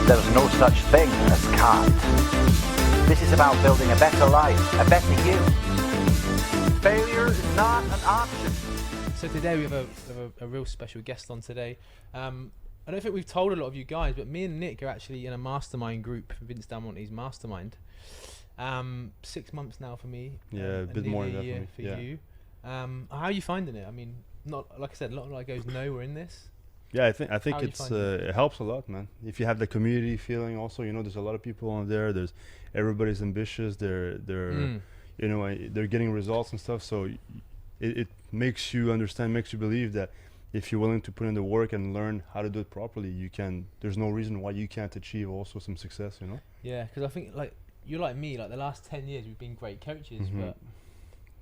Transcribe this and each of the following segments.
There's no such thing as can't. This is about building a better life, a better you. Failure is not an option. So today we have a real special guest on today. I don't think we've told a lot of you guys, but me and Nick are actually in a mastermind group, Vince Damonte's mastermind. 6 months now for me. Yeah, a bit more than that year for me. for you. How are you finding it? I mean, not like I said, a lot of like goes no, we're in this. Yeah, I think How you it's find it? it helps a lot, man. If you have the community feeling, also, there's a lot of people on there. There's everybody's ambitious. They're they're getting results and stuff. So it makes you understand, makes you believe that if you're willing to put in the work and learn how to do it properly, you can. There's no reason why you can't achieve also some success. Yeah, because I think like you're like me. Like the last 10 years, we've been great coaches, Mhm. but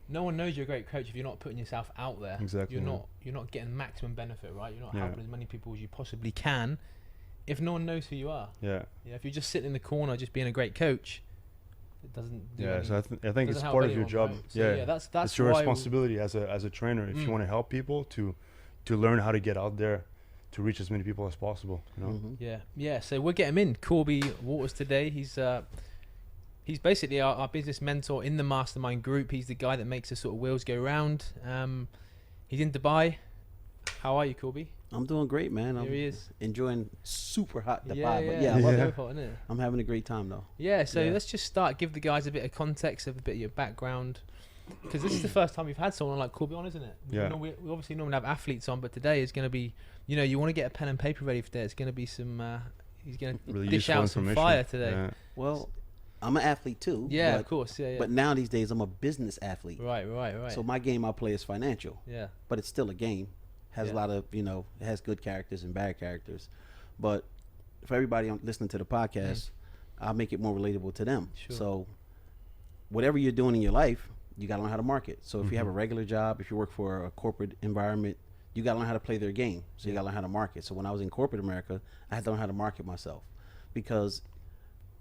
no one knows you're a great coach if you're not putting yourself out there. Exactly. You're not getting maximum benefit, right? You're not Yeah. helping as many people as you possibly can if no one knows who you are. Yeah. Yeah, if you're just sitting in the corner just being a great coach, it doesn't do Yeah. any, So I think doesn't it's help part of your anyone, job. right? So Yeah. that's It's your why responsibility as a trainer if you want to help people to learn how to get out there to reach as many people as possible. Yeah. So we'll get him in. Korby Waters today. He's basically our business mentor in the mastermind group. He's the guy that makes the sort of wheels go round. He's in Dubai. How are you, Korby? I'm doing great, man. Here he is. Enjoying super hot Dubai, Yeah, but yeah. I love Yeah. it. Hot, isn't it? I'm having a great time though. Yeah, so Yeah. let's just start. Give the guys a bit of context, a bit of your background. Because this is the first time we've had someone like Korby on, isn't it? Yeah. We obviously normally have athletes on, but today is going to be, you want to get a pen and paper ready for today. It's going to be some, he's going to Really dish useful out some information. fire today. Yeah. Well, I'm an athlete too. Yeah, but, of course. Yeah. But now these days I'm a business athlete. Right. So my game I play is financial, Yeah. but it's still a game. Has Yeah. a lot of, it has good characters and bad characters. But for everybody listening to the podcast, I'll make it more relatable to them. Sure. So whatever you're doing in your life, you got to learn how to market. So if you have a regular job, if you work for a corporate environment, you got to learn how to play their game. So you got to learn how to market. So when I was in corporate America, I had to learn how to market myself, because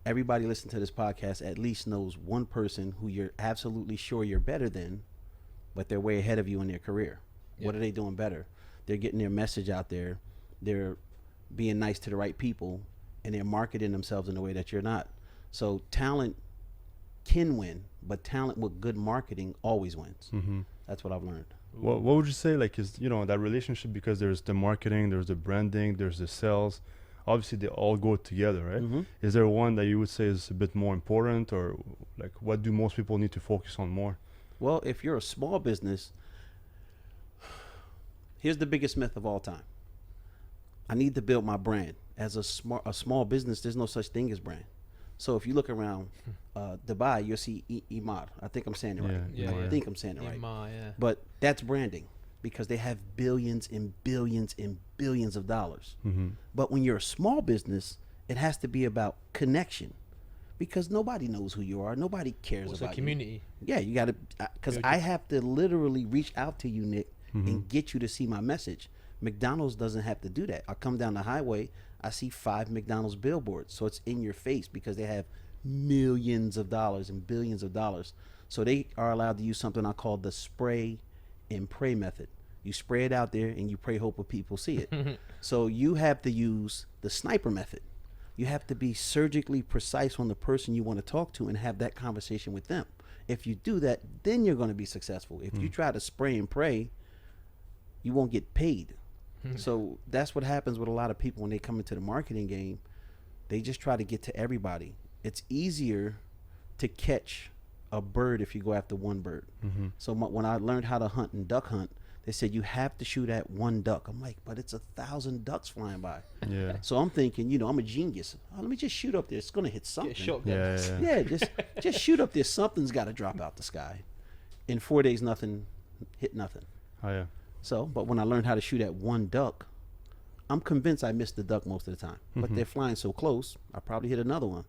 everybody listening to this podcast at least knows one person who you're absolutely sure you're better than, but they're way ahead of you in their career. Yeah. What are they doing better? They're getting their message out there. They're being nice to the right people, and they're marketing themselves in a way that you're not. So talent can win, but talent with good marketing always wins. That's what I've learned. What would you say, like, is that relationship, because there's the marketing, there's the branding, there's the sales, obviously they all go together, right? Is there one that you would say is a bit more important, or like what do most people need to focus on more? Well, if you're a small business, here's the biggest myth of all time. I need to build my brand. As a small business, there's no such thing as brand. So if you look around Dubai, you'll see Imad. I think I'm saying it right. Yeah, I yeah. think I'm saying it right. Yeah. But that's branding, because they have billions and billions and billions of dollars. But when you're a small business, it has to be about connection, because nobody knows who you are. Nobody cares Also about community. you. Yeah, you got to, because I have to literally reach out to you, Nick, and get you to see my message. McDonald's doesn't have to do that. I come down the highway, I see 5 McDonald's billboards. So it's in your face, because they have millions of dollars and billions of dollars. So they are allowed to use something I call the spray and pray method. You spray it out there and you pray, hope people see it. So you have to use the sniper method. You have to be surgically precise on the person you want to talk to and have that conversation with them. If you do that, then you're going to be successful. If you try to spray and pray, you won't get paid. So that's what happens with a lot of people when they come into the marketing game. They just try to get to everybody. It's easier to catch a bird if you go after one bird. So when I learned how to hunt and duck hunt, they said you have to shoot at one duck. I'm like, but it's 1,000 ducks flying by. Yeah. So I'm thinking, I'm a genius. Let me just shoot up there. It's going to hit something. Get a shotgun. Yeah. Just shoot up there. Something's got to drop out the sky. In 4 days, nothing hit nothing. Oh yeah. So, but when I learned how to shoot at one duck, I'm convinced I missed the duck most of the time. But they're flying so close, I probably hit another one.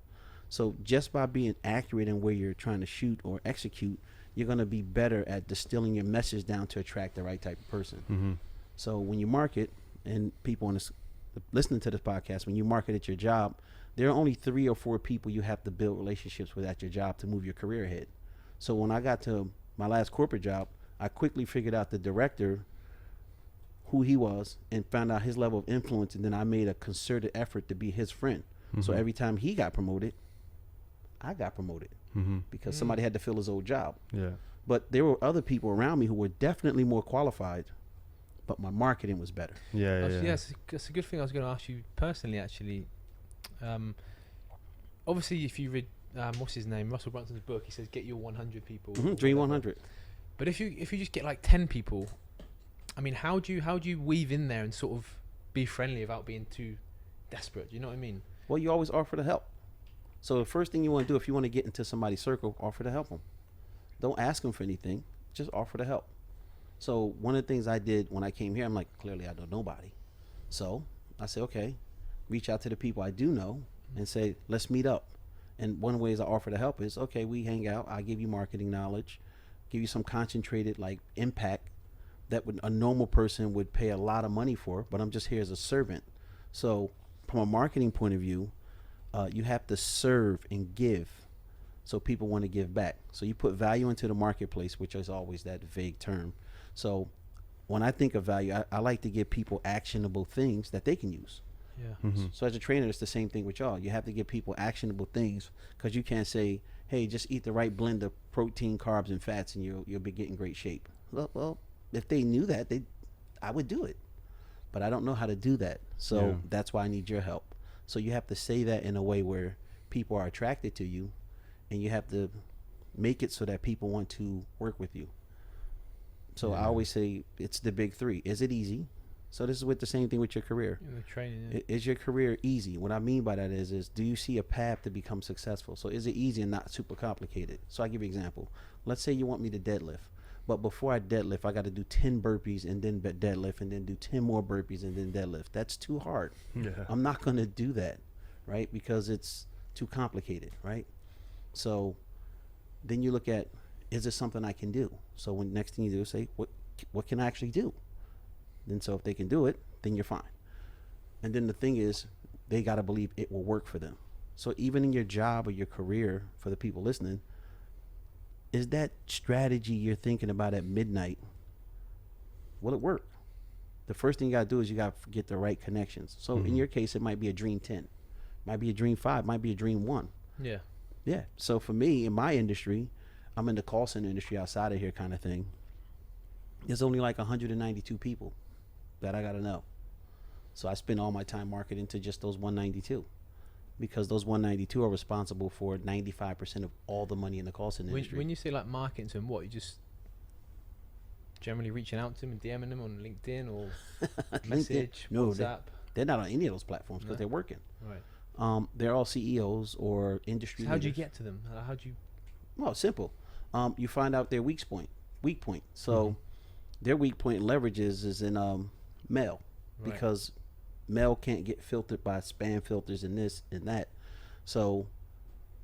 So just by being accurate in where you're trying to shoot or execute, you're going to be better at distilling your message down to attract the right type of person. So when you market, and people on this, listening to this podcast, when you market at your job, there are only 3 or 4 people you have to build relationships with at your job to move your career ahead. So when I got to my last corporate job, I quickly figured out the director, who he was, and found out his level of influence, and then I made a concerted effort to be his friend. So every time he got promoted, I got promoted because somebody had to fill his old job. Yeah. But there were other people around me who were definitely more qualified, but my marketing was better. Yeah. Yes, it's a good thing. I was going to ask you personally, actually. Obviously, if you read what's his name, Russell Brunson's book, he says get your 100 people. Dream 100. But if you just get like 10 people, I mean, how do you weave in there and sort of be friendly without being too desperate? Do you know what I mean? Well, you always offer to help. So the first thing you want to do if you want to get into somebody's circle, offer to help them. Don't ask them for anything. Just offer to help. So one of the things I did when I came here, I'm like, clearly I know nobody. So I said, okay, reach out to the people I do know and say, let's meet up. And one of the ways I offer to help is, okay, we hang out. I give you marketing knowledge, give you some concentrated like impact that a normal person would pay a lot of money for, but I'm just here as a servant. So from a marketing point of view, you have to serve and give so people want to give back. So you put value into the marketplace, which is always that vague term. So when I think of value, I like to give people actionable things that they can use. Yeah. So as a trainer, it's the same thing with y'all. You have to give people actionable things because you can't say, hey, just eat the right blend of protein, carbs, and fats and you'll be getting great shape. Well, if they knew that, I would do it. But I don't know how to do that. So that's why I need your help. So you have to say that in a way where people are attracted to you, and you have to make it so that people want to work with you. So I always say it's the big three. Is it easy? So this is with the same thing with your career. Training. Is your career easy? What I mean by that is do you see a path to become successful? So is it easy and not super complicated? So I'll give you an example. Let's say you want me to deadlift. But before I deadlift, I got to do 10 burpees and then deadlift and then do 10 more burpees and then deadlift. That's too hard. Yeah. I'm not going to do that, right? Because it's too complicated, right? So then you look at, is this something I can do? So when next thing you do is say, what can I actually do? Then so if they can do it, then you're fine. And then the thing is, they got to believe it will work for them. So even in your job or your career, for the people listening, is that strategy you're thinking about at midnight, will it work? The first thing you got to do is you got to get the right connections. So in your case, it might be a dream 10, might be a dream 5, might be a dream 1. Yeah. Yeah. So for me, in my industry, I'm in the call center industry outside of here kind of thing. There's only like 192 people that I got to know. So I spend all my time marketing to just those 192. Because those 192 are responsible for 95% of all the money in the call center industry. When you say like marketing to them, what, you just generally reaching out to them and DMing them on LinkedIn or message, no, WhatsApp? They're not on any of those platforms because they're working. Right. They're all CEOs or industry So how do you leaders. get to them? How do you? Well, it's simple. You find out their weak point. So their weak point leverage is in mail, Right. because mail can't get filtered by spam filters and this and that. So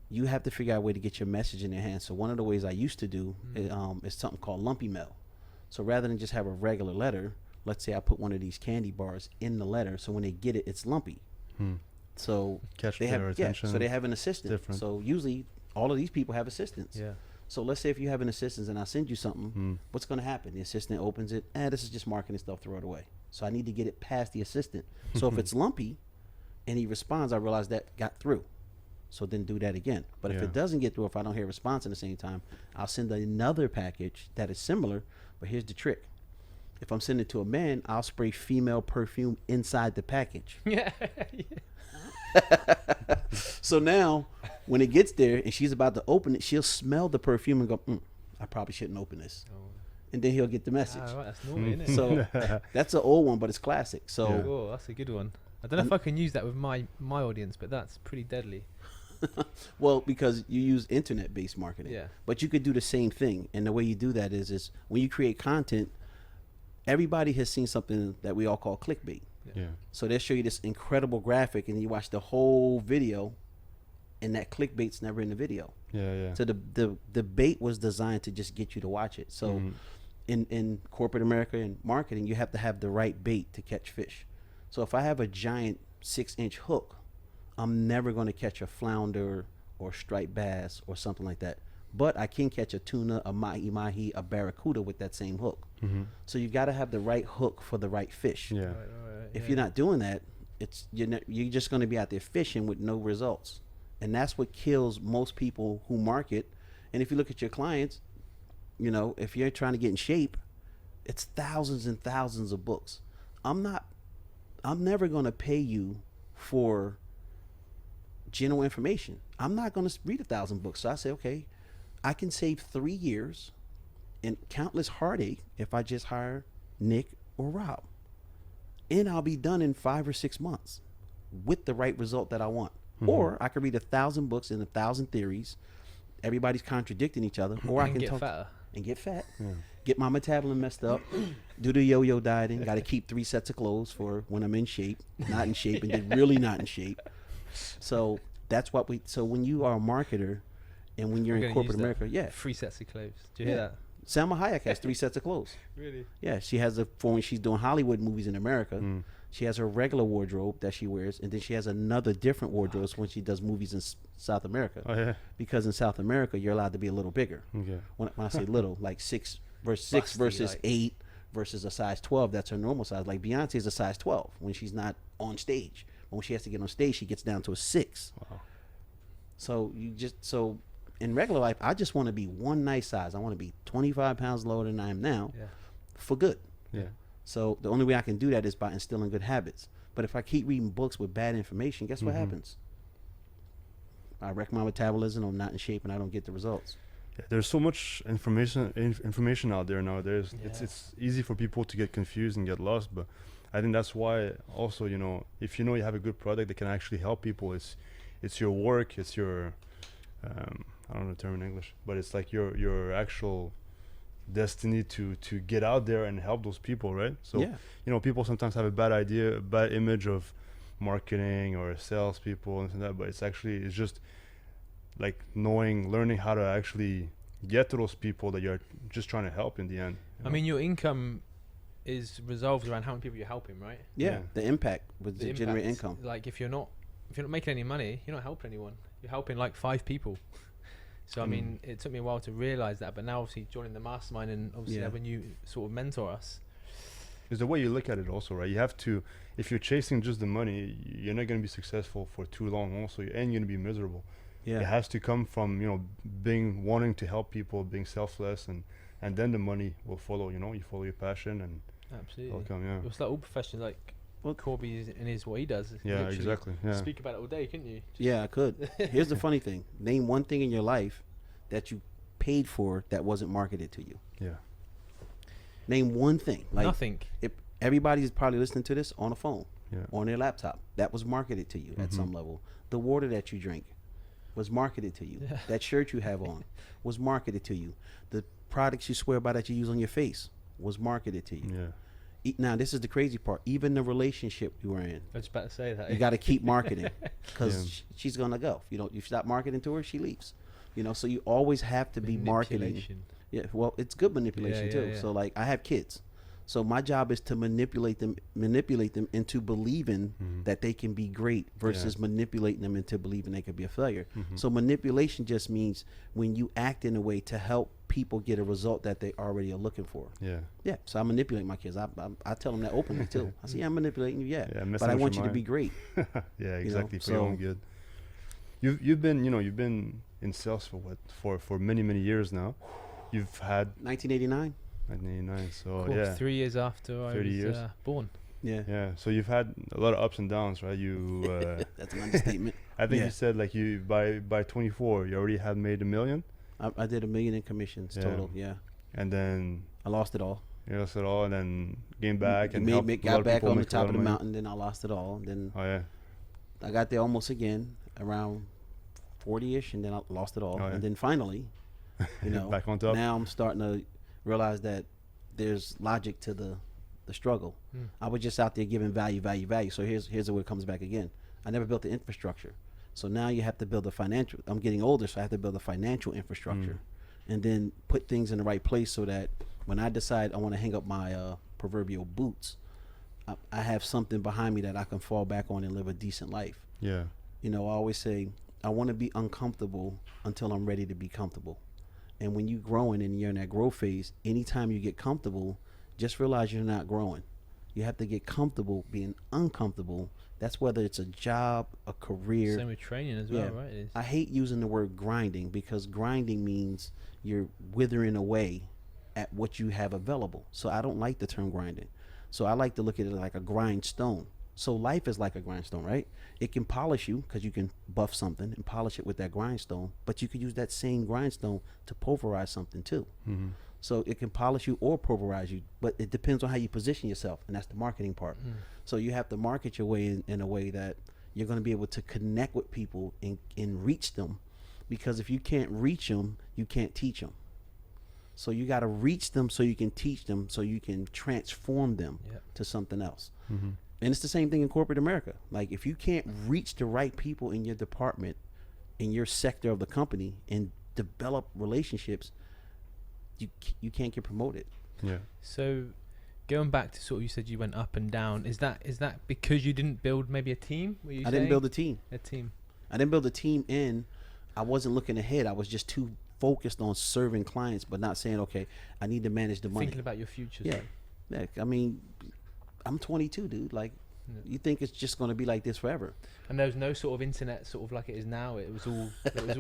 you have to figure out a way to get your message in their hands. So one of the ways I used to do is something called lumpy mail. So rather than just have a regular letter, let's say I put one of these candy bars in the letter, so when they get it, it's lumpy. So Catch they their have attention. so they have an assistant. Different. So usually all of these people have assistants. Yeah. So let's say if you have an assistant and I send you something, what's going to happen? The assistant opens it. This is just marketing stuff. Throw it away. So I need to get it past the assistant. So if it's lumpy and he responds, I realize that got through. So then do that again. But if it doesn't get through, if I don't hear a response in the same time, I'll send another package that is similar. But here's the trick. If I'm sending it to a man, I'll spray female perfume inside the package. Yeah. So now when it gets there and she's about to open it, she'll smell the perfume and go, I probably shouldn't open this. And then he'll get the message. Right, that's naughty, isn't it? So that's an old one, but it's classic. So Oh, that's a good one. I don't know if I can use that with my audience, but that's pretty deadly. well, because you use internet-based marketing. Yeah. But you could do the same thing. And the way you do that is when you create content, everybody has seen something that we all call clickbait. Yeah. So they'll show you this incredible graphic and you watch the whole video and that clickbait's never in the video. Yeah. So the bait was designed to just get you to watch it. So in corporate America and marketing, you have to have the right bait to catch fish. So if I have a giant 6-inch hook, I'm never going to catch a flounder or striped bass or something like that. But I can catch a tuna, a mahi-mahi, a barracuda with that same hook. So you've got to have the right hook for the right fish. Yeah. If you're not doing that, you're just going to be out there fishing with no results, and that's what kills most people who market. And if you look at your clients, if you're trying to get in shape, it's thousands and thousands of books. I'm never going to pay you for general information. I'm not going to read 1,000 books. So I say, okay, I can save 3 years and countless heartache if I just hire Nick or Rob. And I'll be done in 5 or 6 months with the right result that I want. Or I could read 1,000 books and 1,000 theories. Everybody's contradicting each other. Or I can get fatter. And get fat. Yeah. Get my metabolism messed up. Do the yo-yo dieting. Got to keep 3 sets of clothes for when I'm in shape, not in shape, and then really not in shape. So that's what so when you are a marketer and when you're in corporate America, 3 sets of clothes. Do you hear that? Salma Hayek has 3 sets of clothes. Really? Yeah, she has for when she's doing Hollywood movies in America. She has her regular wardrobe that she wears, and then she has another different wardrobe when she does movies in South America. Oh yeah. Because in South America, you're allowed to be a little bigger. Okay. When I say little, like 6 versus 8 versus a size 12. That's her normal size. Like Beyonce is a size 12 when she's not on stage. When she has to get on stage, she gets down to a 6. Wow. So in regular life, I just want to be one nice size. I want to be 25 pounds lower than I am now, for good. Yeah. So the only way I can do that is by instilling good habits. But if I keep reading books with bad information, guess what happens? I wreck my metabolism. I'm not in shape, and I don't get the results. Yeah, there's so much information out there nowadays. Yeah. It's easy for people to get confused and get lost. But I think that's why also, if you have a good product that can actually help people, it's your work, it's your I don't know the term in English, but it's like your actual destiny to get out there and help those people, right? So people sometimes have a bad image of marketing or salespeople and that, but it's just like learning how to actually get to those people that you're just trying to help in the end. I mean, your income is resolved around how many people you're helping, right? Yeah. The impact with the generate income. Like if you're not making any money, you're not helping anyone. You're helping like 5 people. So I mean, it took me a while to realize that, but now obviously joining the mastermind and obviously having you sort of mentor us. It's the way you look at it also, right? You have to, if you're chasing just the money, you're not going to be successful for too long also, and you're going to be miserable. Yeah. It has to come from, wanting to help people, being selfless, and then the money will follow, you follow your passion and absolutely. it'll come, It's like all professions, like Korby is what he does. Yeah, exactly. Yeah. Speak about it all day, couldn't you? I could. Here's the funny thing. Name one thing in your life that you paid for that wasn't marketed to you. Yeah. Name one thing. Like nothing. Everybody's probably listening to this on a phone, yeah, on their laptop. That was marketed to you at some level. The water that you drink was marketed to you. That shirt you have on was marketed to you. The products you swear by that you use on your face was marketed to you. Yeah. Now, this is the crazy part. Even the relationship you were in, I was about to say that. you got to keep marketing because she's gonna go. You stop marketing to her, she leaves. So you always have to be marketing. Yeah, well, it's good manipulation too. So like, I have kids, so my job is to manipulate them into believing that they can be great versus manipulating them into believing they could be a failure. So manipulation just means when you act in a way to help people get a result that they already are looking for. Yeah. So I manipulate my kids. I tell them that openly too. I say, I'm manipulating you. Yeah, but I want you to be great. Yeah, exactly. For your own good. You've been in sales for many years now. You've had 1989. 1989. So course, 3 years after I was born. Yeah. So you've had a lot of ups and downs, right? You that's an understatement. I think you said like by 24 you already had made $1 million. I did $1 million in commissions total. Yeah. And then I lost it all. You lost it all, and then came back and got back on the top of the mountain. Then I lost it all. And then I got there almost again around 40ish, and then I lost it all. And then finally, back on top. Now I'm starting to realize that there's logic to the struggle. I was just out there giving value. So here's where it comes back again. I never built the infrastructure. So now you have to build the financial. I'm getting older, so I have to build a financial infrastructure, and then put things in the right place so that when I decide I want to hang up my proverbial boots, I have something behind me that I can fall back on and live a decent life. Yeah. I always say I want to be uncomfortable until I'm ready to be comfortable. And when you're growing and you're in that growth phase, anytime you get comfortable, just realize you're not growing. You have to get comfortable being uncomfortable That's whether it's a job, a career. Same with training as well, Yeah. right? It is. I hate using the word grinding because grinding means you're withering away at what you have available. So I don't like the term grinding. So I like to look at it like a grindstone. So life is like a grindstone, right? It can polish you because you can buff something and polish it with that grindstone, but you could use that same grindstone to pulverize something too. Mm-hmm. So it can polish you or pulverize you, but it depends on how you position yourself, and that's the marketing part. So you have to market your way in a way that you're going to be able to connect with people and reach them, because if you can't reach them, you can't teach them. So you got to reach them so you can teach them, so you can transform them to something else. Mm-hmm. And it's the same thing in corporate America. Like if you can't reach the right people in your department, in your sector of the company, and develop relationships, you can't get promoted. Yeah. So going back to sort of, you said you went up and down. Is that because you didn't build maybe a team? I didn't build a team. A team. I didn't build a team I wasn't looking ahead. I was just too focused on serving clients, but not saying, okay, I need to manage the money. Thinking about your future. Yeah. Yeah. I mean, I'm 22, dude. Like, you think it's just going to be like this forever? And there was no sort of internet sort of like it is now. It was all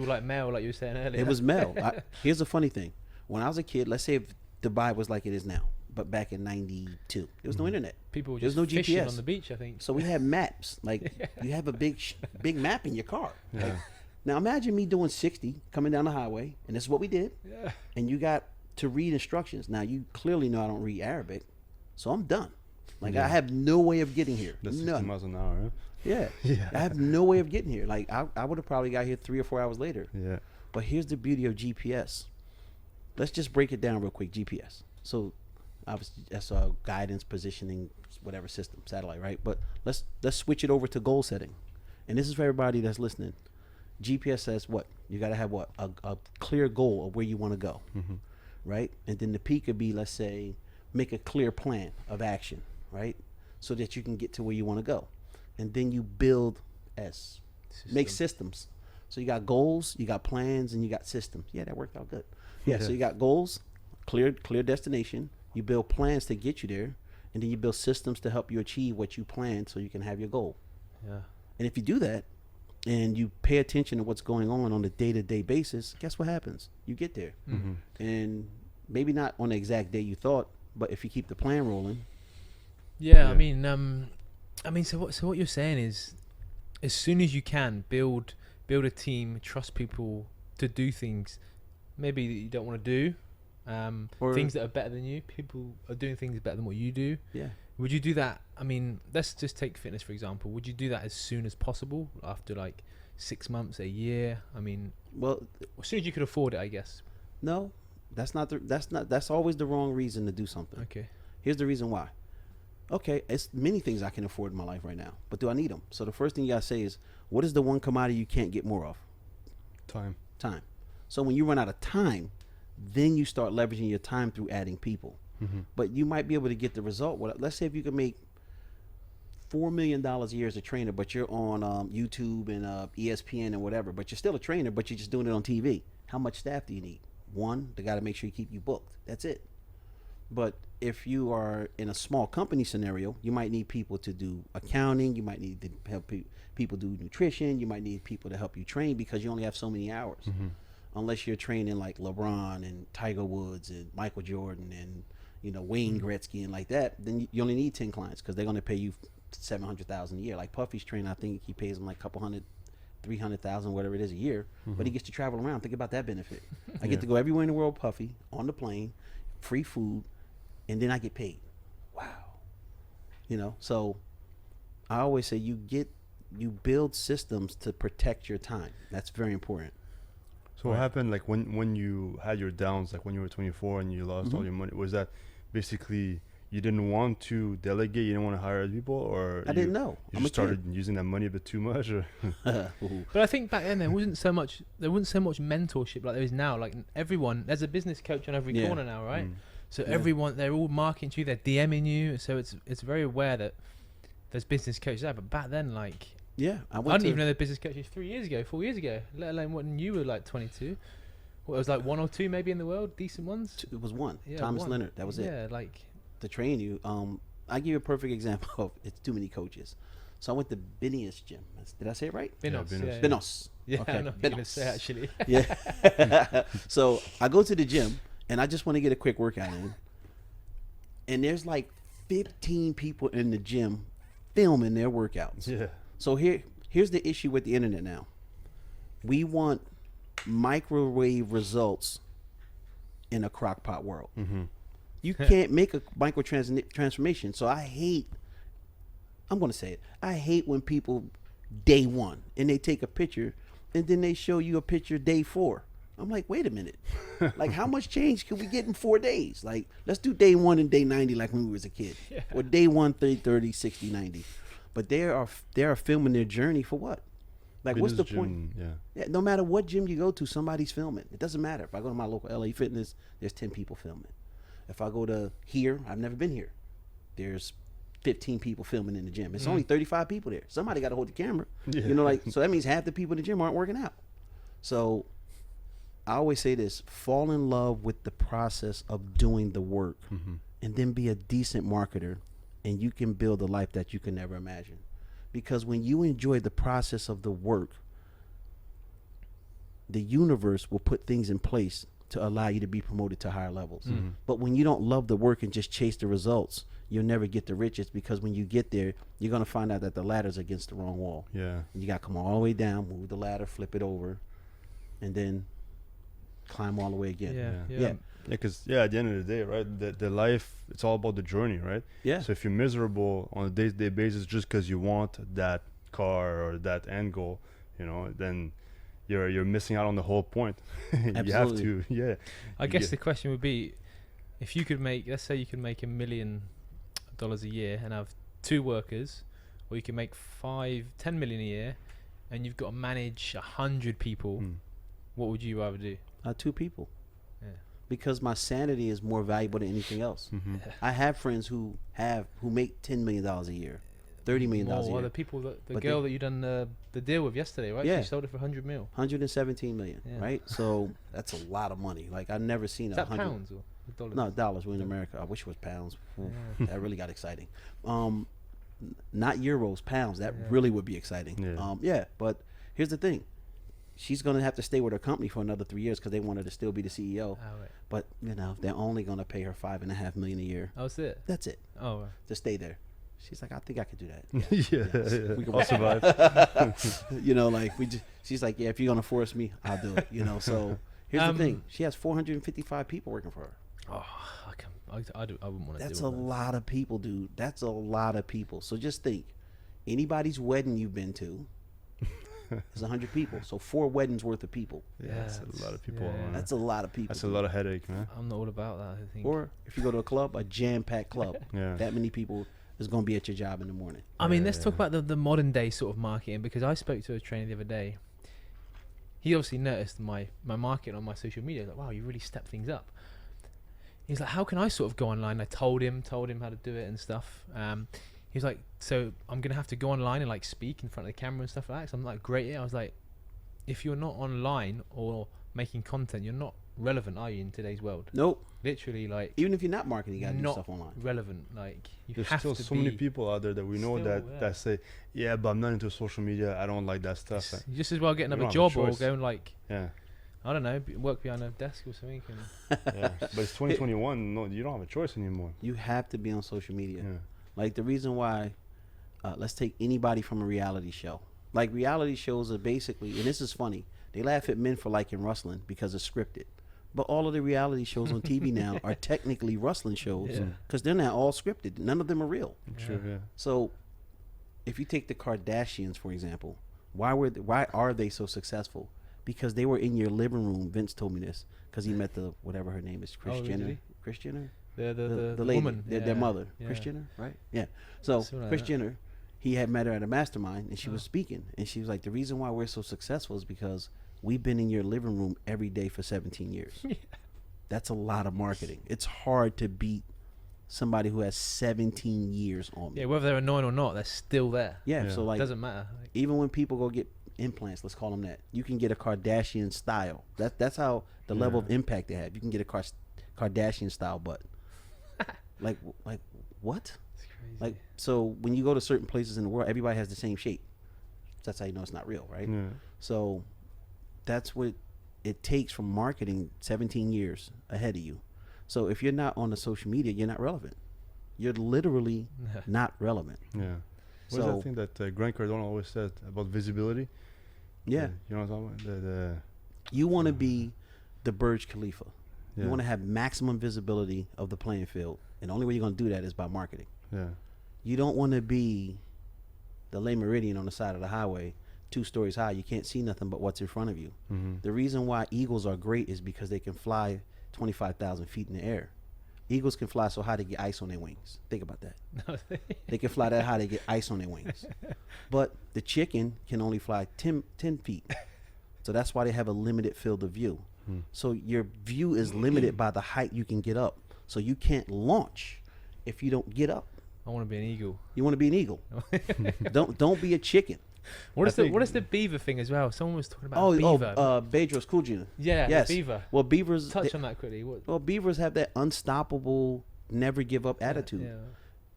like mail, like you were saying earlier. It was mail. Here's the funny thing. When I was a kid, let's say if Dubai was like it is now, but back in '92, there was no internet. People were There's just no fishing GPS on the beach, I think. So we had maps. Like you have a big map in your car. Yeah. Like, now imagine me doing 60 coming down the highway, and this is what we did. Yeah. And you got to read instructions. Now you clearly know I don't read Arabic, so I'm done. Like I have no way of getting here. That's 60 None. miles an hour, huh? Yeah. I have no way of getting here. Like I would have probably got here 3 or 4 hours later. Yeah. But here's the beauty of GPS. Let's just break it down real quick. GPS. So obviously that's a guidance, positioning, whatever system, satellite, right? But let's switch it over to goal setting. And this is for everybody that's listening. GPS says what? You got to have what? A clear goal of where you want to go, right? And then the P could be, let's say, make a clear plan of action, right? So that you can get to where you want to go. And then you build S. Make systems. So you got goals, you got plans, and you got systems. Yeah, that worked out good. Yeah, so you got goals, clear destination. You build plans to get you there, and then you build systems to help you achieve what you plan so you can have your goal. Yeah. And if you do that, and you pay attention to what's going on a day-to-day basis, guess what happens? You get there. Mm-hmm. And maybe not on the exact day you thought, but if you keep the plan rolling. Yeah. I mean, so what you're saying is, as soon as you can build a team, trust people to do things maybe that you don't want to do, Or things that are better than you. People are doing things better than what you do. Yeah. Would you do that? I mean, let's just take fitness for example. Would you do that as soon as possible, after like 6 months, a year? I mean, Well, as soon as you could afford it, I guess. no, that's always the wrong reason to do something. Okay. Here's the reason why. Okay, it's many things I can afford in my life right now, but do I need them? So the first thing you gotta say is, what is the one commodity you can't get more of? Time. Time. So when you run out of time, then you start leveraging your time through adding people. Mm-hmm. But you might be able to get the result. Let's say if you can make $4 million a year as a trainer, but you're on YouTube and ESPN and whatever, but you're still a trainer, but you're just doing it on TV. How much staff do you need? One, they got to make sure you keep you booked. That's it. But if you are in a small company scenario, you might need people to do accounting. You might need to help people do nutrition. You might need people to help you train because you only have so many hours. Mm-hmm. Unless you're training like LeBron and Tiger Woods and Michael Jordan and Wayne Gretzky and like that, then you only need 10 clients because they're going to pay you $700,000 a year. Like Puffy's training, I think he pays them like a couple hundred, 300,000, whatever it is a year. But he gets to travel around. Think about that benefit. I get to go everywhere in the world, Puffy, on the plane, free food, and then I get paid. Wow. So I always say you build systems to protect your time. That's very important. So what happened, like when you had your downs, like when you were 24 and you lost all your money? Was that basically you didn't want to delegate, you didn't want to hire other people, or I didn't know. You just started using that money a bit too much, or? But I think back then there wasn't so much mentorship like there is now. Like there's a business coach on every corner now, right? So everyone, they're all marketing to you, they're DMing you. So it's very aware that there's business coaches there. But back then, like, I didn't even know the business coaches 4 years ago, let alone when you were like 22. What, it was like 1 or 2 maybe in the world, decent ones? It was one. Yeah, Thomas one. Leonard. That was it. Yeah, like to train you. I give you a perfect example of it's too many coaches. So I went to Binias Gym. Did I say it right? Binos. Binos. Yeah, Binos. Yeah, Okay, I know what you're gonna Binos. say actually. Yeah. So I go to the gym and I just want to get a quick workout in. And there's like 15 people in the gym filming their workouts. Yeah. So here's the issue with the internet now. We want microwave results in a crock pot world. Mm-hmm. You can't make a micro transformation. So I'm going to say it. I hate when people day one and they take a picture and then they show you a picture day 4. I'm like, wait a minute. Like, how much change can we get in 4 days? Like, let's do day 1 and day 90 like when we was a kid. Yeah. Or day 1, 30, 60, 90. But they are filming their journey for what? Like, what's the point? Yeah, no matter what gym you go to, somebody's filming. It doesn't matter. If I go to my local LA Fitness, there's 10 people filming. If I go to here, I've never been here. There's 15 people filming in the gym. It's only 35 people there. Somebody got to hold the camera. Yeah. You know, like, so that means half the people in the gym aren't working out. So I always say this: fall in love with the process of doing the work, and then be a decent marketer, and you can build a life that you can never imagine. Because when you enjoy the process of the work, the universe will put things in place to allow you to be promoted to higher levels. But when you don't love the work and just chase the results, you'll never get the riches, because when you get there, you're going to find out that the ladder's against the wrong wall. Yeah. And you got to come all the way down, move the ladder, flip it over, and then climb all the way again. Yeah. Yeah. Because at the end of the day, right, the life, it's all about the journey, right? Yeah. So if you're miserable on a day-to-day basis just because you want that car or that end goal, then you're missing out on the whole point. You have Absolutely. to, yeah. I guess the question would be, if you could make, let's say you could make $1 million a year and have 2 workers, or you can make 10 million a year and you've got to manage 100 people, what would you rather do? 2 people. Yeah. Because my sanity is more valuable than anything else. I have friends who make $10 million a year, $30 million a year. Well, the people the But girl that you done the deal with yesterday, right? Yeah. She sold it for 100 mil. 117 million, Yeah. right? So that's a lot of money. Like, I've never seen Is a that 100. pounds or dollars? No, dollars. We're in America. I wish it was pounds. Oof, that really got exciting. Not euros, pounds. That really would be exciting. Yeah. But here's the thing. She's going to have to stay with her company for another 3 years because they want her to still be the CEO. Oh, right. But, they're only going to pay her $5.5 million a year. Oh, that's it? That's it. Oh, right. To stay there. She's like, I think I could do that. Yeah. We can I'll survive. She's like, yeah, if you're going to force me, I'll do it. So here's the thing. She has 455 people working for her. Oh, I wouldn't want to do it. That's a lot of people, dude. That's a lot of people. So just think, anybody's wedding you've been to is 100 people. So 4 weddings worth of people. Yeah, that's a lot of people. yeah. That's a lot of people. That's a lot of headache, man. I'm not all about that, I think. Or if you go to a club, a jam-packed club, Yeah. that many people is going to be at your job in the morning. I mean, let's talk about the modern day sort of marketing, because I spoke to a trainer the other day. He obviously noticed my marketing on my social media. Like, wow, you really stepped things up. He's like, how can I sort of go online? I told him how to do it and stuff. He was like, so I'm going to have to go online and like speak in front of the camera and stuff like that. So I'm like, great. Yeah. I was like, if you're not online or making content, you're not relevant, are you, in today's world? Nope. Literally, like, Even if you're not marketing, you got to do not stuff online. relevant. Like, you There's have still to so be many people out there that we know Still, that say, yeah, but I'm not into social media. I don't like that stuff. You just as well get another don't have a job or choice. go and like, Yeah. I don't know, work behind a desk or something. And Yeah. But it's 2021. No, you don't have a choice anymore. You have to be on social media. Yeah. Like, the reason why, let's take anybody from a reality show. Like, reality shows are basically, and this is funny, they laugh at men for liking wrestling because it's scripted. But all of the reality shows on TV now are technically wrestling shows Yeah. because they're not all scripted. None of them are real. True. Yeah. So, if you take the Kardashians, for example, why are they so successful? Because they were in your living room. Vince told me this because he met the whatever her name is, Kris Oh, did Jenner. he? Kris Jenner, the lady, woman, their mother, yeah. Kris Jenner, right? Yeah. So Something like Kris that. Jenner, he had met her at a mastermind, and she was speaking, and she was like, "The reason why we're so successful is because we've been in your living room every day for 17 years." Yeah. That's a lot of marketing. It's hard to beat somebody who has 17 years on me. Yeah, whether they're annoying or not, they're still there. Yeah. Yeah. So like, Doesn't matter. Like, even when people go get implants, let's call them that, you can get a Kardashian style. That's how the level of impact they have. You can get a Kardashian style butt. like what? it's Like, so when you go to certain places in the world, everybody has the same shape. That's how you know it's not real, right? Yeah. So that's what it takes from marketing 17 years ahead of you. So if you're not on the social media, you're not relevant. You're literally not relevant. Yeah. What's So that thing that Grant Cardone always said about visibility? yeah, You know what I'm talking about? you want to be the Burj Khalifa. Yeah. You want to have maximum visibility of the playing field. And the only way you're going to do that is by marketing. Yeah. You don't want to be the Le Meridian on the side of the highway, 2 stories high. You can't see nothing but what's in front of you. Mm-hmm. The reason why eagles are great is because they can fly 25,000 feet in the air. Eagles can fly so high they get ice on their wings. Think about that. They can fly that high they get ice on their wings. But the chicken can only fly 10 feet. So that's why they have a limited field of view. So your view is limited by the height you can get up. So you can't launch if you don't get up. I want to be an eagle. You want to be an eagle. Don't be a chicken. What is the beaver thing as well? Someone was talking about beaver. Bedros Kujina. Yeah, Yes. the beaver. Well, beavers Touch on that quickly. What? Well, beavers have that unstoppable, never give up attitude. Yeah.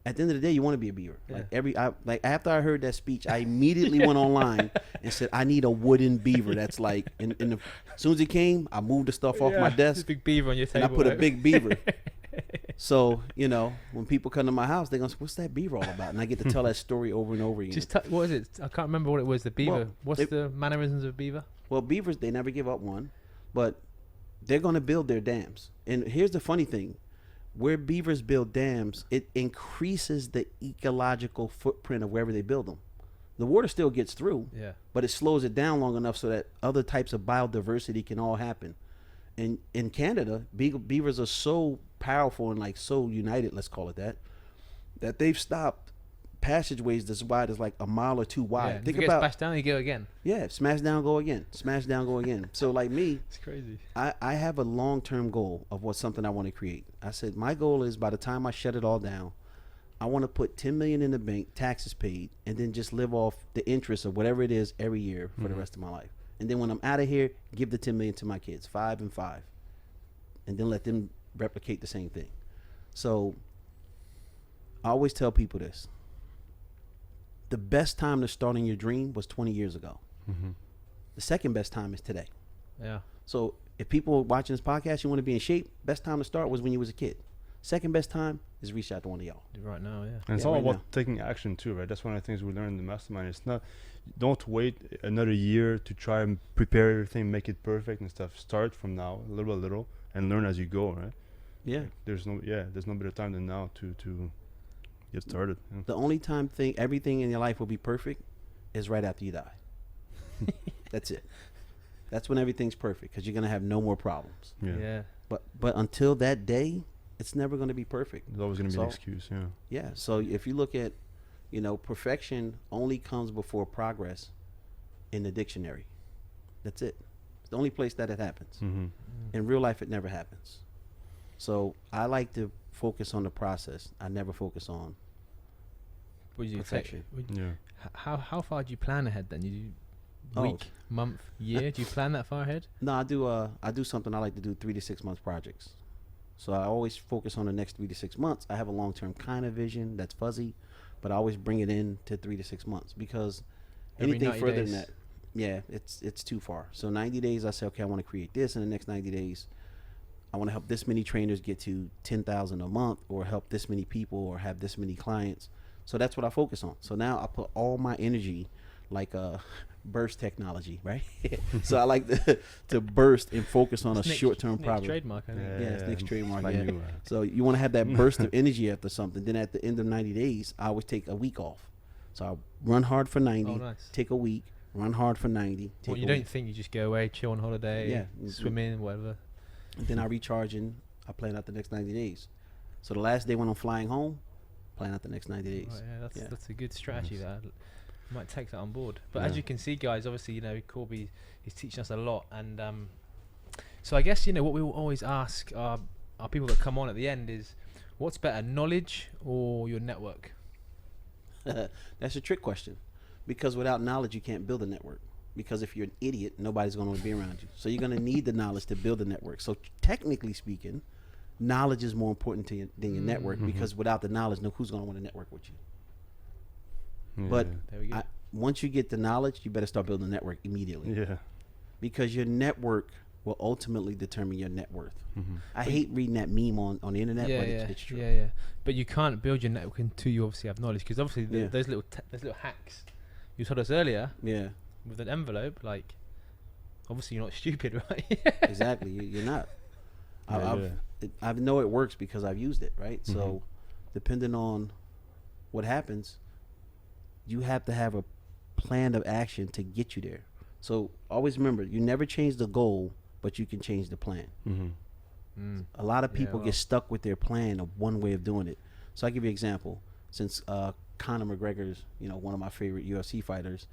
At the end of the day, you want to be a beaver. Yeah. Like after I heard that speech, I immediately went online and said, I need a wooden beaver. That's like, as soon as it came, I moved the stuff off my There's desk a big beaver on your and table. I put a right? big beaver. So, when people come to my house, they're going to say, what's that beaver all about? And I get to tell that story over and over again. What is it? I can't remember what it was. The beaver. Well, What's the mannerisms of a beaver? Well, beavers, they never give up one, but they're going to build their dams. And here's the funny thing. Where beavers build dams, it increases the ecological footprint of wherever they build them. The water still gets through, Yeah. but it slows it down long enough so that other types of biodiversity can all happen. And in Canada, beavers are so powerful and like so united, let's call it that they've stopped passageways that's wide as like a mile or 2 wide. Yeah. Think if it about gets bashed down, you go again. yeah, smash down, go again, smash down, go again. So like me, It's crazy. I have a long-term goal of something I want to create. I said my goal is by the time I shut it all down, I want to put $10 million in the bank, taxes paid, and then just live off the interest of whatever it is every year for the rest of my life. And then when I'm out of here, give the $10 million to my kids, 5 and 5, and then let them replicate the same thing. So I always tell people this. The best time to start on your dream was 20 years ago. Mm-hmm. The second best time is today. Yeah. So if people are watching this podcast, you want to be in shape, best time to start was when you was a kid. Second best time is reach out to one of y'all. Right now, yeah. And it's Yeah, all right about now. taking action too, right? That's one of the things we learned in the mastermind. It's not, don't wait another year to try and prepare everything, make it perfect and stuff. Start from now, little by little, and learn as you go, right? Yeah. Like, there's no better time than now to get started. Yeah. The only time everything in your life will be perfect is right after you die. That's it. That's when everything's perfect because you're gonna have no more problems. Yeah. But until that day, it's never gonna be perfect. There's always going to be So- an excuse, yeah. Yeah. So if you look at, perfection only comes before progress in the dictionary. That's it. It's the only place that it happens. Mm-hmm. In real life, it never happens. So I like to focus on the process. I never focus on Would you perfection. Yeah. How far do you plan ahead then? You Oh. week, month, year? Do you plan that far ahead? No, I do something I like to do 3 to 6 month projects. So I always focus on the next 3 to 6 months. I have a long-term kind of vision that's fuzzy, but I always bring it in to 3 to 6 months because Every anything 90 further days. than that, yeah, it's too far. So 90 days, I say, okay, I want to create this. In the next 90 days, I want to help this many trainers get to 10,000 a month, or help this many people, or have this many clients. So that's what I focus on. So now I put all my energy, like burst technology, right? So I like to burst and focus on It's a Nick's- short-term Nick's problem. trademark, I think. Yeah, it's Nick's trademark, Like yeah. you, So you want to have that burst of energy after something. Then at the end of 90 days, I always take a week off. So I run hard for 90, Oh, nice. take a week, run hard for 90, take Well, you a don't week. think you just go away, chill on holiday, Yeah. swim in, whatever. And then I recharge and I plan out the next 90 days. So the last day when I'm flying home, plan out the next 90 days. Right, yeah, Yeah. that's a good strategy. Nice. That might take that on board. But as Yeah. you can see, guys, obviously, Korby is teaching us a lot, and so I guess what we will always ask our people that come on at the end is, what's better, knowledge or your network? That's a trick question, because without knowledge you can't build a network, because if you're an idiot, nobody's going to be around you. So you're going to need the knowledge to build a network. So technically speaking, knowledge is more important to you than your network, because without the knowledge, no, who's going to want to network with you? Yeah. But There we go. once you get the knowledge, you better start building a network immediately, Yeah. because your network will ultimately determine your net worth. Mm-hmm. I hate reading that meme on the internet, yeah, but yeah, it's true. yeah. But you can't build your network until you obviously have knowledge, because obviously Yeah. those little hacks you told us earlier Yeah, with an envelope, like obviously you're not stupid, right? exactly. You're not. I know it works because I've used it, right? So, depending on what happens, you have to have a plan of action to get you there. So always remember, you never change the goal, but you can change the plan. Mm-hmm. A lot of people well. get stuck with their plan of one way of doing it. So I give you an example. Since Conor McGregor's, one of my favorite UFC fighters,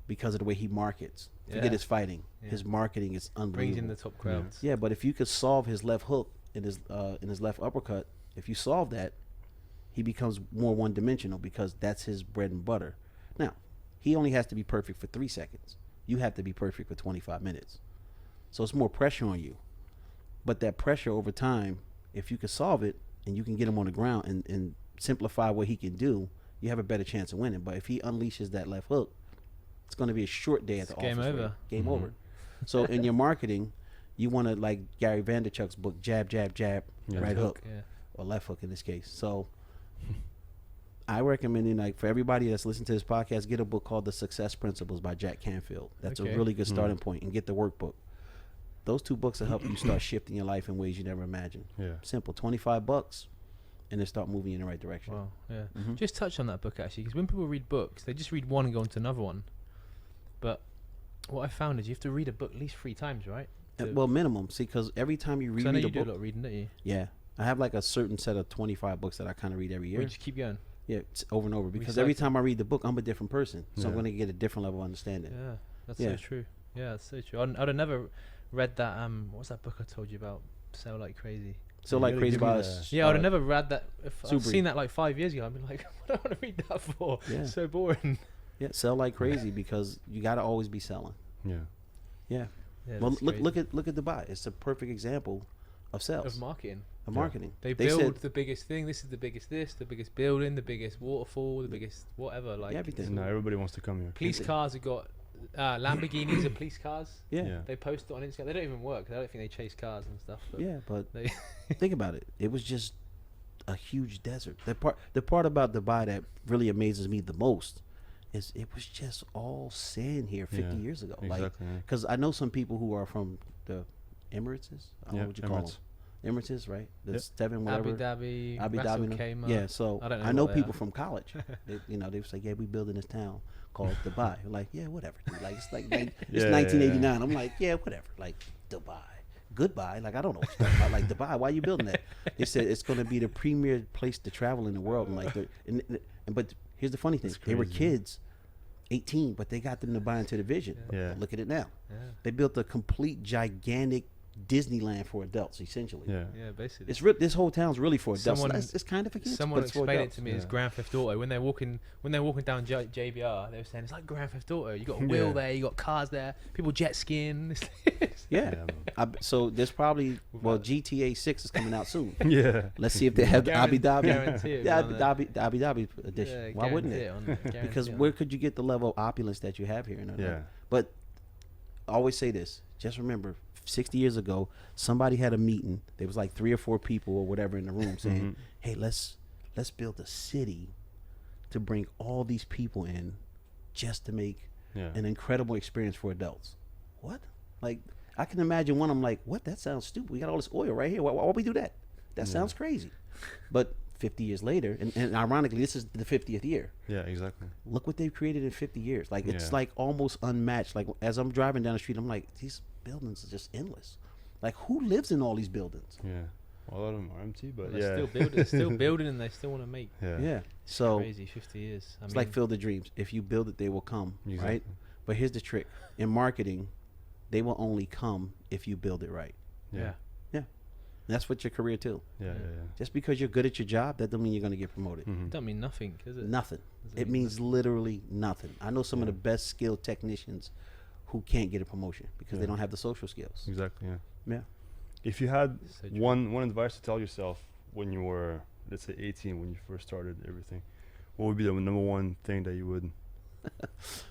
because of the way he markets. Forget Yeah. his fighting. Yeah. His marketing is Brings unbelievable. in the top crowds. Yeah, but if you could solve his left hook in his left uppercut, if you solve that, he becomes more one-dimensional, because that's his bread and butter. Now, he only has to be perfect for 3 seconds. You have to be perfect for 25 minutes. So it's more pressure on you. But that pressure over time, if you can solve it and you can get him on the ground and simplify what he can do, you have a better chance of winning. But if he unleashes that left hook, it's going to be a short day at the It's game office. over. Right? Game over. So in your marketing, you want to, like Gary Vaynerchuk's book, jab, jab, jab, Yeah. right hook, Yeah. or left hook in this case. So I recommend, like, for everybody that's listening to this podcast, get a book called The Success Principles by Jack Canfield. That's Okay. a really good starting point, and get the workbook. Those 2 books will help you start shifting your life in ways you never imagined. Yeah. Simple, $25, and then start moving in the right direction. Wow. Yeah. Mhm. Just touch on that book actually, because when people read books, they just read one and go on to another one. But what I found is you have to read a book at least 3 times, right? Well, minimum. See, because every time you 'Cause I know reread you a do a book, lot of reading, don't you? yeah, I have like a certain set of 25 books that I kind of read every year. Or you just keep going. Yeah, it's over and over, because every Recycle. time I read the book, I'm a different person, so I'm Yeah. going to get a different level of understanding. Yeah, that's Yeah. so true. Yeah, that's so true. I'd have never read that. What was that book I told you about? Sell Like Crazy. So You like gotta crazy give me about the- us. Yeah, I'd have never read that. If I'd Subri. seen that like 5 years ago, I'd be like, what do I want to read that for? Yeah. So boring. Yeah, sell like crazy, because you got to always be selling. Yeah. Yeah. Yeah, Well, that's look crazy. look at Dubai. It's a perfect example of sales, Of marketing. of Yeah. marketing. They said build the biggest thing. This is the biggest the biggest building, the biggest waterfall, the biggest whatever. Like everything. it's Now all- everybody wants to come here. Police cars have got Lamborghinis are police cars. yeah. Yeah. They post it on Instagram. They don't even work. I don't think they chase cars and stuff. But Yeah, but They think about it. It was just a huge desert. The part about Dubai that really amazes me the most is it was just all sand here 50 Yeah, years ago. Like, Exactly. Yeah. because I know some people who are from the Emirates. I don't know Yeah, what you call them. Emirates. Emirates, right? The Yep. 7 whatever. Abu Dhabi, Abu Ras Al Dhabi. Khaimah. Yeah, so I don't know I know what they people are. from college. They say, yeah, we building this town called Dubai. I'm like, yeah, whatever. Dude. Like it's it's Yeah, 1989. I'm like, yeah, whatever. Like Dubai. Goodbye. Like I don't know what you're talking about. Like Dubai. Why are you building that? They said it's going to be the premier place to travel in the world. And like, but here's the funny thing: That's they were crazy. kids, 18, but they got them to buy into the vision. Yeah. Look at it now. Yeah, They built a complete gigantic Disneyland for adults, essentially. Yeah. yeah, basically. It's this whole town's really for adults. Someone- It's kind of for kids. Someone but it's for explained it adults. to me as Yeah. Grand Theft Auto. When they're walking down JBR, they were saying it's like Grand Theft Auto. You got a wheel Yeah. there, you got cars there, people jet skiing. Yeah. man. So there's probably Without- GTA 6 is coming out soon. Yeah. Let's see if they have the Abu Dhabi. Guarantee it, Yeah, man. the Abu Dhabi edition. Why wouldn't it? Because where could you get the level of opulence that you have here? Yeah. But I always say this. Just remember, 60 years ago, somebody had a meeting. There was like 3 or 4 people or whatever in the room saying, Mhm. "Hey, let's build a city to bring all these people in, just to make Yeah. an incredible experience for adults." What? Like, I can imagine one. I'm like, what? That sounds stupid. We got all this oil right here. Why we do that? That Yeah. sounds crazy. But 50 years later, and ironically, this is the 50th year. Yeah. Exactly. Look what they've created in 50 years. Like, it's Yeah. like almost unmatched. Like, as I'm driving down the street, I'm like, these buildings are just endless. Like, who lives in all these buildings? Yeah. Well, a lot of them are empty, but They're yeah. still building, still building, and they still want to make. Yeah. Yeah. It's So crazy, 50 years. it's like Field of Dreams. If you build it, they will come. Right? Exactly. But here's the trick. In marketing, they will only come if you build it right. yeah. Yeah. That's what your career too. Yeah. Yeah. Yeah. Just because you're good at your job, that don't mean you're going to get promoted. Mhm. Don't mean nothing, does it? Nothing. Doesn't It mean means literally nothing. I know some of Yeah. the best skilled technicians who can't get a promotion because they Yeah. don't have the social skills. Exactly. Yeah. Yeah. If you had So true. one advice to tell yourself when you were, let's say, 18, when you first started everything, what would be the number one thing that you would?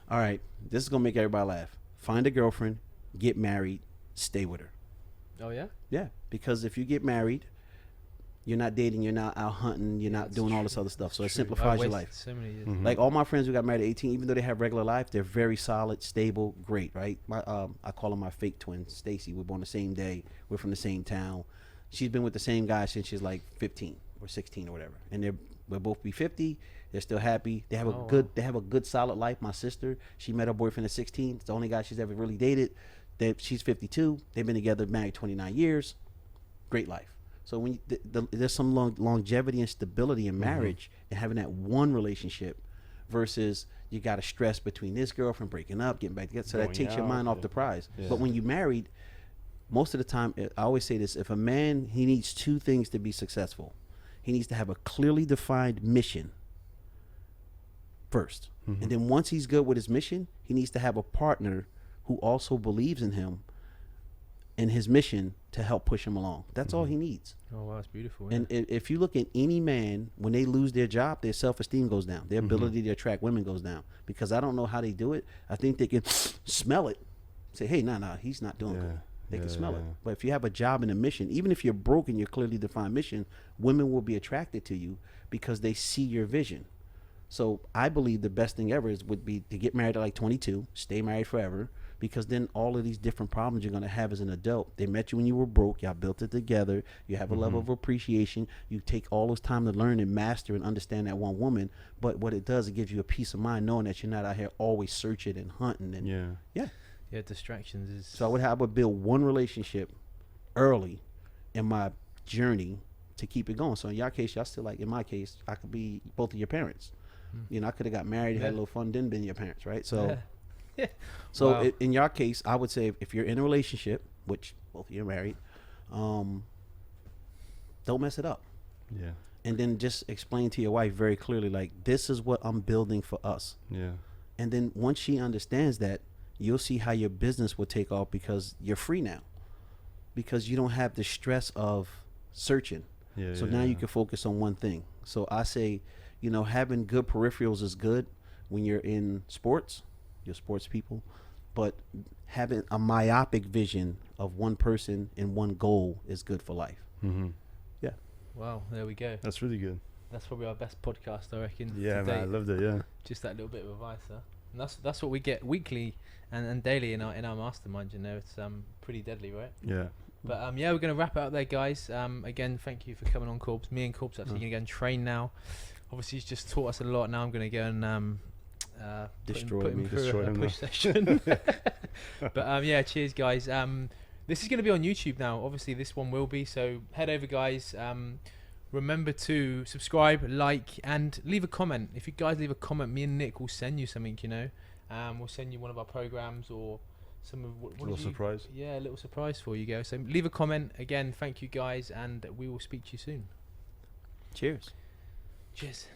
All right, this is gonna make everybody laugh. Find a girlfriend, get married, stay with her. Oh yeah. Yeah, because if you get married, you're not dating, you're not out hunting, you're Yeah, not it's doing all true. this other stuff. So it True. I simplifies your wasted life. So many years. Mhm. Like all my friends who got married at 18, even though they have regular life, they're very solid, stable, great, right? My I call them my fake twin, Stacy. We're born the same day. We're from the same town. She's been with the same guy since she's like 15 or 16 or whatever. And we'll both be 50. They're still happy. They have Oh, a wow. they have a good solid life. My sister, she met her boyfriend at 16. It's the only guy she's ever really dated. She's 52. They've been together, married 29 years. Great life. So when there's some longevity and stability in marriage and having that one relationship versus you got to stress between this girlfriend breaking up, getting back together. So that Going takes your out, mind off yeah. the prize. Yeah. But when you married, most of the time, I always say this: if a man, he needs two things to be successful. He needs to have a clearly defined mission first, and then once he's good with his mission, he needs to have a partner who also believes in him and his mission to help push him along. That's all he needs. Oh wow, that's beautiful. Yeah. And if you look at any man, when they lose their job, their self-esteem goes down. Their ability to attract women goes down. Because I don't know how they do it. I think they can smell it. Say, hey, nah, he's not doing good. They can smell it. But if you have a job and a mission, even if you're broke and your clearly defined mission, women will be attracted to you because they see your vision. So I believe the best thing ever would be to get married at like 22, stay married forever, because then all of these different problems you're going to have as an adult. They met you when you were broke. Y'all built it together. You have a level of appreciation. You take all this time to learn and master and understand that one woman. But what it does, it gives you a peace of mind knowing that you're not out here always searching and hunting. And Yeah, distractions is. so I would build one relationship early in my journey to keep it going. So in your case, y'all still like, in my case, I could be both of your parents. You know, I could have got married, had a little fun, then been your parents, right? So, Yeah. so Wow. in your case, I would say if you're in a relationship, which both of you are married, don't mess it up. Yeah. And then just explain to your wife very clearly, like, this is what I'm building for us. Yeah. And then once she understands that, you'll see how your business will take off because you're free now. Because you don't have the stress of searching. Yeah. So now you can focus on one thing. So I say, you know, having good peripherals is good when you're in sports, you're sports people, but having a myopic vision of one person and one goal is good for life. Mm-hmm. Yeah. Wow, there we go. That's really good. That's probably our best podcast, I reckon. Yeah, to man, I date. loved it. Yeah. Just that little bit of advice, huh? And that's what we get weekly and daily in our mastermind. You know, it's pretty deadly, right? Yeah. But yeah, we're gonna wrap it up there, guys. Again, thank you for coming on, Corbs. Me and Corbs actually gonna go and train now. Obviously, he's just taught us a lot. Now I'm gonna go and Destroy put him me. through Destroy a him push session. But yeah, cheers, guys. This is gonna be on YouTube now. Obviously, this one will be. So head over, guys. Remember to subscribe, like, and leave a comment. If you guys leave a comment, me and Nick will send you something. You know, we'll send you one of our programs or some of what Little did you- surprise. Yeah, a little surprise for you guys. So leave a comment. Again, thank you guys, and we will speak to you soon. Cheers. Cheers.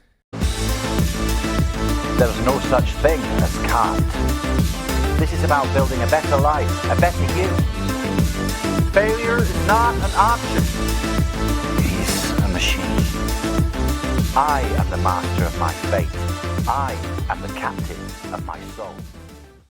There's no such thing as can't. This is about building a better life, a better you. Failure is not an option. He's a machine. I am the master of my fate. I am the captain of my soul.